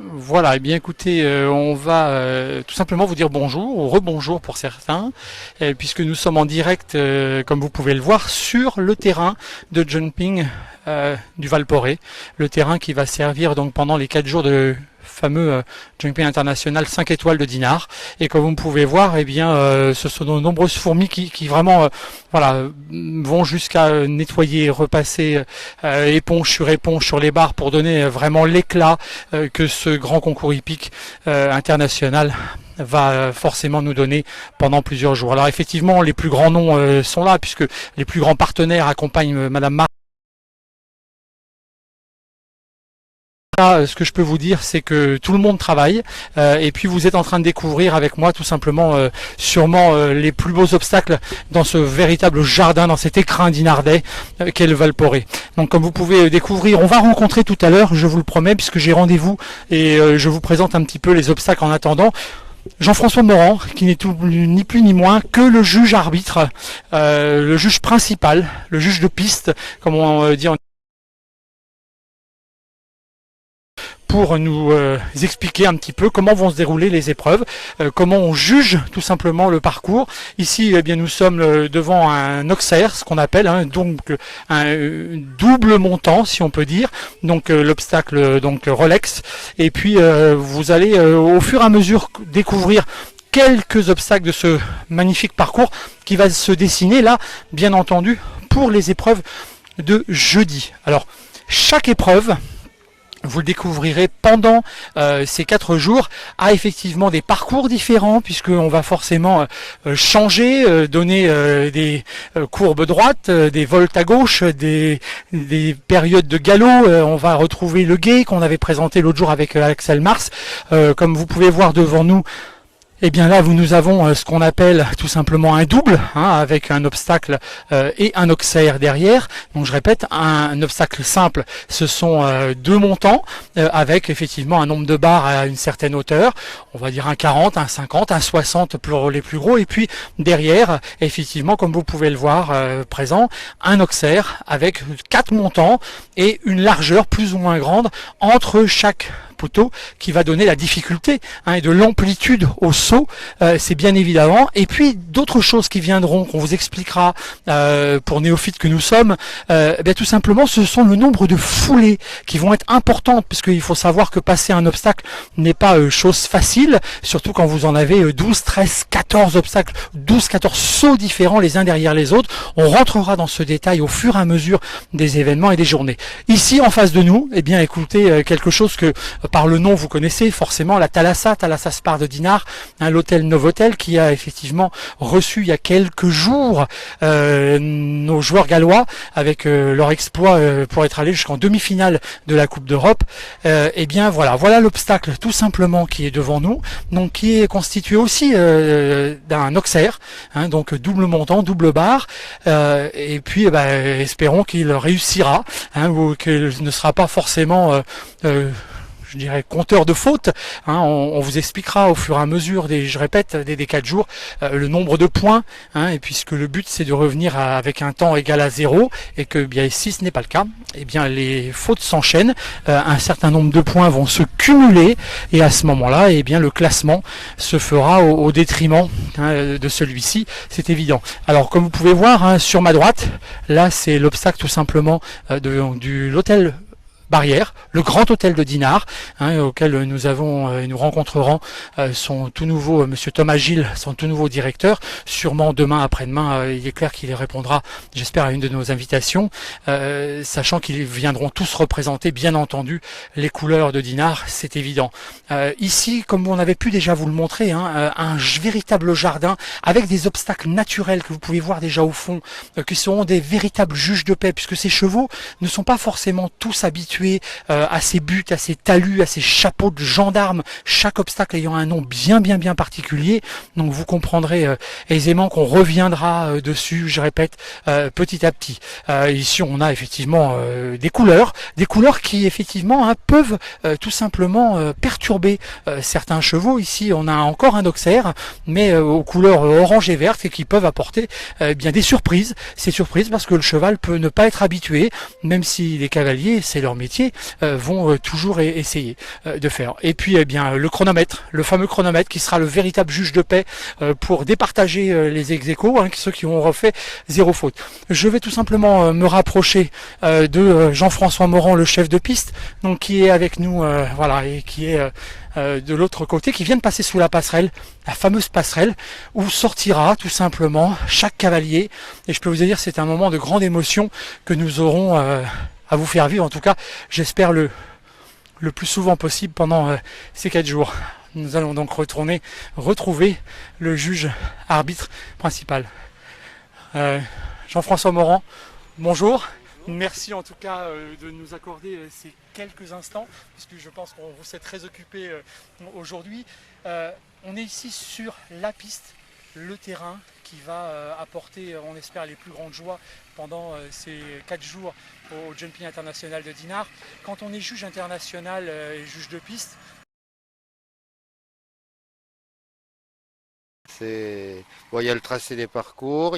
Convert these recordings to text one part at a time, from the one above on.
Voilà, eh bien écoutez, on va tout simplement vous dire bonjour ou rebonjour pour certains, puisque nous sommes en direct, comme vous pouvez le voir, sur le terrain de jumping du Valporé, le terrain qui va servir donc pendant les 4 jours de fameux jumping international 5 étoiles de Dinard. Et comme vous pouvez voir, eh bien, ce sont de nombreuses fourmis qui vraiment voilà, vont jusqu'à nettoyer, repasser éponge sur les barres pour donner vraiment l'éclat que ce grand concours hippique international va forcément nous donner pendant plusieurs jours. Alors effectivement, les plus grands noms sont là, puisque les plus grands partenaires accompagnent Madame Marc. Ce que je peux vous dire, c'est que tout le monde travaille et puis vous êtes en train de découvrir avec moi tout simplement sûrement les plus beaux obstacles dans ce véritable jardin, dans cet écrin dinardais qu'est le Valporé. Donc comme vous pouvez découvrir, on va rencontrer tout à l'heure, je vous le promets, puisque j'ai rendez-vous et je vous présente un petit peu les obstacles en attendant. Jean-François Morand, qui n'est ni plus ni moins que le juge arbitre, le juge principal, le juge de piste, comme on dit en pour nous expliquer un petit peu comment vont se dérouler les épreuves, comment on juge tout simplement le parcours. Ici, eh bien, nous sommes devant un oxaire, ce qu'on appelle donc un double montant, si on peut dire, donc l'obstacle donc Rolex. Et puis vous allez au fur et à mesure découvrir quelques obstacles de ce magnifique parcours qui va se dessiner là, bien entendu, pour les épreuves de jeudi. Alors, chaque épreuve, vous le découvrirez pendant ces 4 jours, a effectivement des parcours différents, puisqu'on va forcément changer, donner des courbes droites, des voltes à gauche, des périodes de galop. On va retrouver le gué qu'on avait présenté l'autre jour avec Axel Mars. Comme vous pouvez voir devant nous, et bien là, nous avons ce qu'on appelle tout simplement un double, avec un obstacle et un oxaire derrière. Donc je répète, un obstacle simple, ce sont 2 montants, avec effectivement un nombre de barres à une certaine hauteur. On va dire un 40, un 50, un 60 pour les plus gros. Et puis derrière, effectivement, comme vous pouvez le voir présent, un oxaire avec 4 montants et une largeur plus ou moins grande entre chaque poteau, qui va donner la difficulté et de l'amplitude au saut, c'est bien évidemment. Et puis d'autres choses qui viendront, qu'on vous expliquera pour néophytes que nous sommes, bien, tout simplement ce sont le nombre de foulées qui vont être importantes, parce qu'il faut savoir que passer un obstacle n'est pas chose facile, surtout quand vous en avez 12, 13, 14 obstacles, 12, 14 sauts différents les uns derrière les autres. On rentrera dans ce détail au fur et à mesure des événements et des journées. Ici en face de nous, eh bien écoutez, quelque chose que par le nom vous connaissez forcément, la Thalassa Spar de Dinard, l'hôtel Novotel, qui a effectivement reçu il y a quelques jours nos joueurs gallois avec leur exploit pour être allés jusqu'en demi-finale de la Coupe d'Europe. Et bien voilà l'obstacle tout simplement qui est devant nous, donc qui est constitué aussi d'un oxaire, donc double montant, double barre, et puis espérons qu'il réussira, ou qu'il ne sera pas forcément je dirais compteur de fautes. On vous expliquera au fur et à mesure des 4 jours le nombre de points, et puisque le but c'est de revenir avec un temps égal à 0, et que bien si ce n'est pas le cas, et bien les fautes s'enchaînent, un certain nombre de points vont se cumuler, et à ce moment-là, et bien le classement se fera au détriment de celui-ci, c'est évident. Alors comme vous pouvez voir sur ma droite, là c'est l'obstacle tout simplement de l'hôtel Barrière, le grand hôtel de Dinard, auquel nous rencontrerons son tout nouveau monsieur Thomas Gilles, son tout nouveau directeur, sûrement demain, après-demain. Il est clair qu'il répondra, j'espère, à une de nos invitations, sachant qu'ils viendront tous représenter, bien entendu, les couleurs de Dinard, c'est évident. Ici, comme on avait pu déjà vous le montrer, un véritable jardin avec des obstacles naturels que vous pouvez voir déjà au fond, qui seront des véritables juges de paix, puisque ces chevaux ne sont pas forcément tous habitués à ces buts, à ces talus, à ces chapeaux de gendarmes, chaque obstacle ayant un nom bien particulier. Donc vous comprendrez aisément qu'on reviendra dessus, je répète, petit à petit. Ici on a effectivement des couleurs qui effectivement peuvent tout simplement perturber certains chevaux. Ici on a encore un oxaire, mais aux couleurs orange et verte, et qui peuvent apporter bien des surprises. Ces surprises parce que le cheval peut ne pas être habitué, même si les cavaliers, c'est leur métier, métier vont toujours essayer de faire. Et puis eh bien le chronomètre, le fameux chronomètre qui sera le véritable juge de paix pour départager les ex-aequo, ceux qui ont refait 0 faute. Je vais tout simplement me rapprocher de Jean-François Morand, le chef de piste, donc qui est avec nous, voilà, et qui est de l'autre côté, qui vient de passer sous la passerelle, la fameuse passerelle, où sortira tout simplement chaque cavalier. Et je peux vous dire, c'est un moment de grande émotion que nous aurons à vous faire vivre, en tout cas, j'espère le plus souvent possible pendant ces 4 jours. Nous allons donc retrouver le juge arbitre principal. Jean-François Morand, bonjour. Merci en tout cas de nous accorder ces quelques instants, puisque je pense qu'on vous êtes très occupé aujourd'hui. On est ici sur la piste, le terrain qui va apporter, on espère, les plus grandes joies pendant ces 4 jours au Jumping International de Dinard. Quand on est juge international et juge de piste, bon, il y a le tracé des parcours,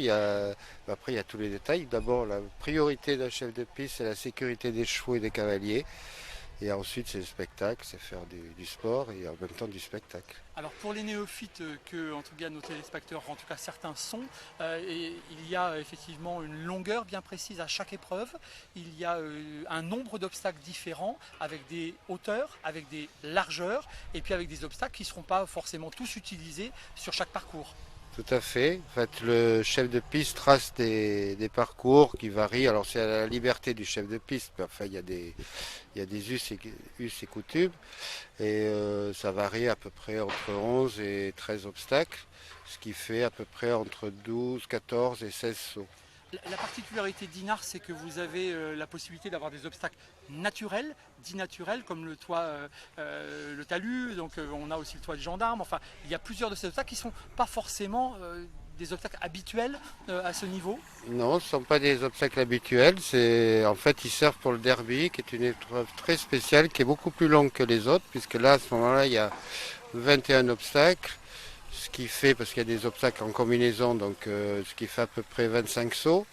après il y a tous les détails. D'abord, la priorité d'un chef de piste, c'est la sécurité des chevaux et des cavaliers. Et ensuite, c'est le spectacle, c'est faire du sport et en même temps du spectacle. Alors pour les néophytes que, en tout cas, nos téléspectateurs, en tout cas certains sont, il y a effectivement une longueur bien précise à chaque épreuve. Il y a un nombre d'obstacles différents, avec des hauteurs, avec des largeurs, et puis avec des obstacles qui ne seront pas forcément tous utilisés sur chaque parcours. Tout à fait. En fait, le chef de piste trace des parcours qui varient. Alors c'est à la liberté du chef de piste. Enfin, il y a des us et coutumes. Et ça varie à peu près entre 11 et 13 obstacles, ce qui fait à peu près entre 12, 14 et 16 sauts. La particularité d'Inard, c'est que vous avez la possibilité d'avoir des obstacles naturels, dits naturels, comme le toit, le talus, donc on a aussi le toit de gendarme. Enfin, il y a plusieurs de ces obstacles qui ne sont pas forcément des obstacles habituels à ce niveau. Non, ce ne sont pas des obstacles habituels. En fait, ils servent pour le derby, qui est une épreuve très spéciale, qui est beaucoup plus longue que les autres, puisque là, à ce moment-là, il y a 21 obstacles. Ce qui fait, parce qu'il y a des obstacles en combinaison, donc ce qui fait à peu près 25 sauts.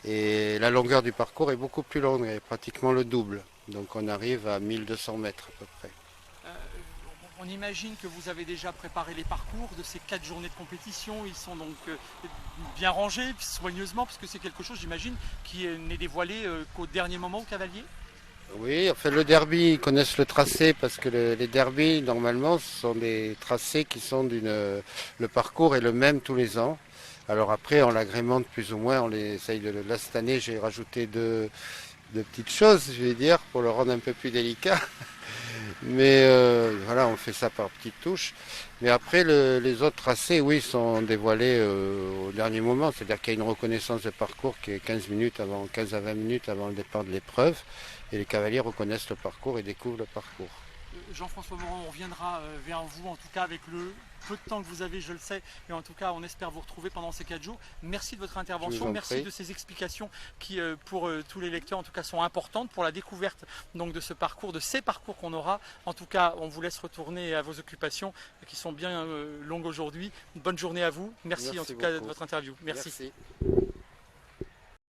Et la longueur du parcours est beaucoup plus longue, elle est pratiquement le double. Donc on arrive à 1200 mètres à peu près. On imagine que vous avez déjà préparé les parcours de ces 4 journées de compétition. Ils sont donc bien rangés, soigneusement, parce que c'est quelque chose, j'imagine, qui n'est dévoilé qu'au dernier moment au cavalier. Oui, enfin le derby, ils connaissent le tracé parce que les derbys, normalement, ce sont des tracés qui sont le parcours est le même tous les ans. Alors après, on l'agrémente plus ou moins, on essaye là, cette année, j'ai rajouté deux petites choses, je vais dire, pour le rendre un peu plus délicat. Mais voilà, on fait ça par petites touches. Mais après, les autres tracés, oui, sont dévoilés au dernier moment. C'est-à-dire qu'il y a une reconnaissance de parcours qui est 15 à 20 minutes avant le départ de l'épreuve. Et les cavaliers reconnaissent le parcours et découvrent le parcours. Jean-François Morand, on reviendra vers vous, en tout cas avec le peu de temps que vous avez, je le sais, et en tout cas on espère vous retrouver pendant ces 4 jours. Merci de votre intervention, merci de ces explications qui pour tous les lecteurs en tout cas sont importantes pour la découverte donc de ce parcours, de ces parcours qu'on aura. En tout cas, on vous laisse retourner à vos occupations qui sont bien longues aujourd'hui. Bonne journée à vous, merci en tout cas de votre interview. Merci.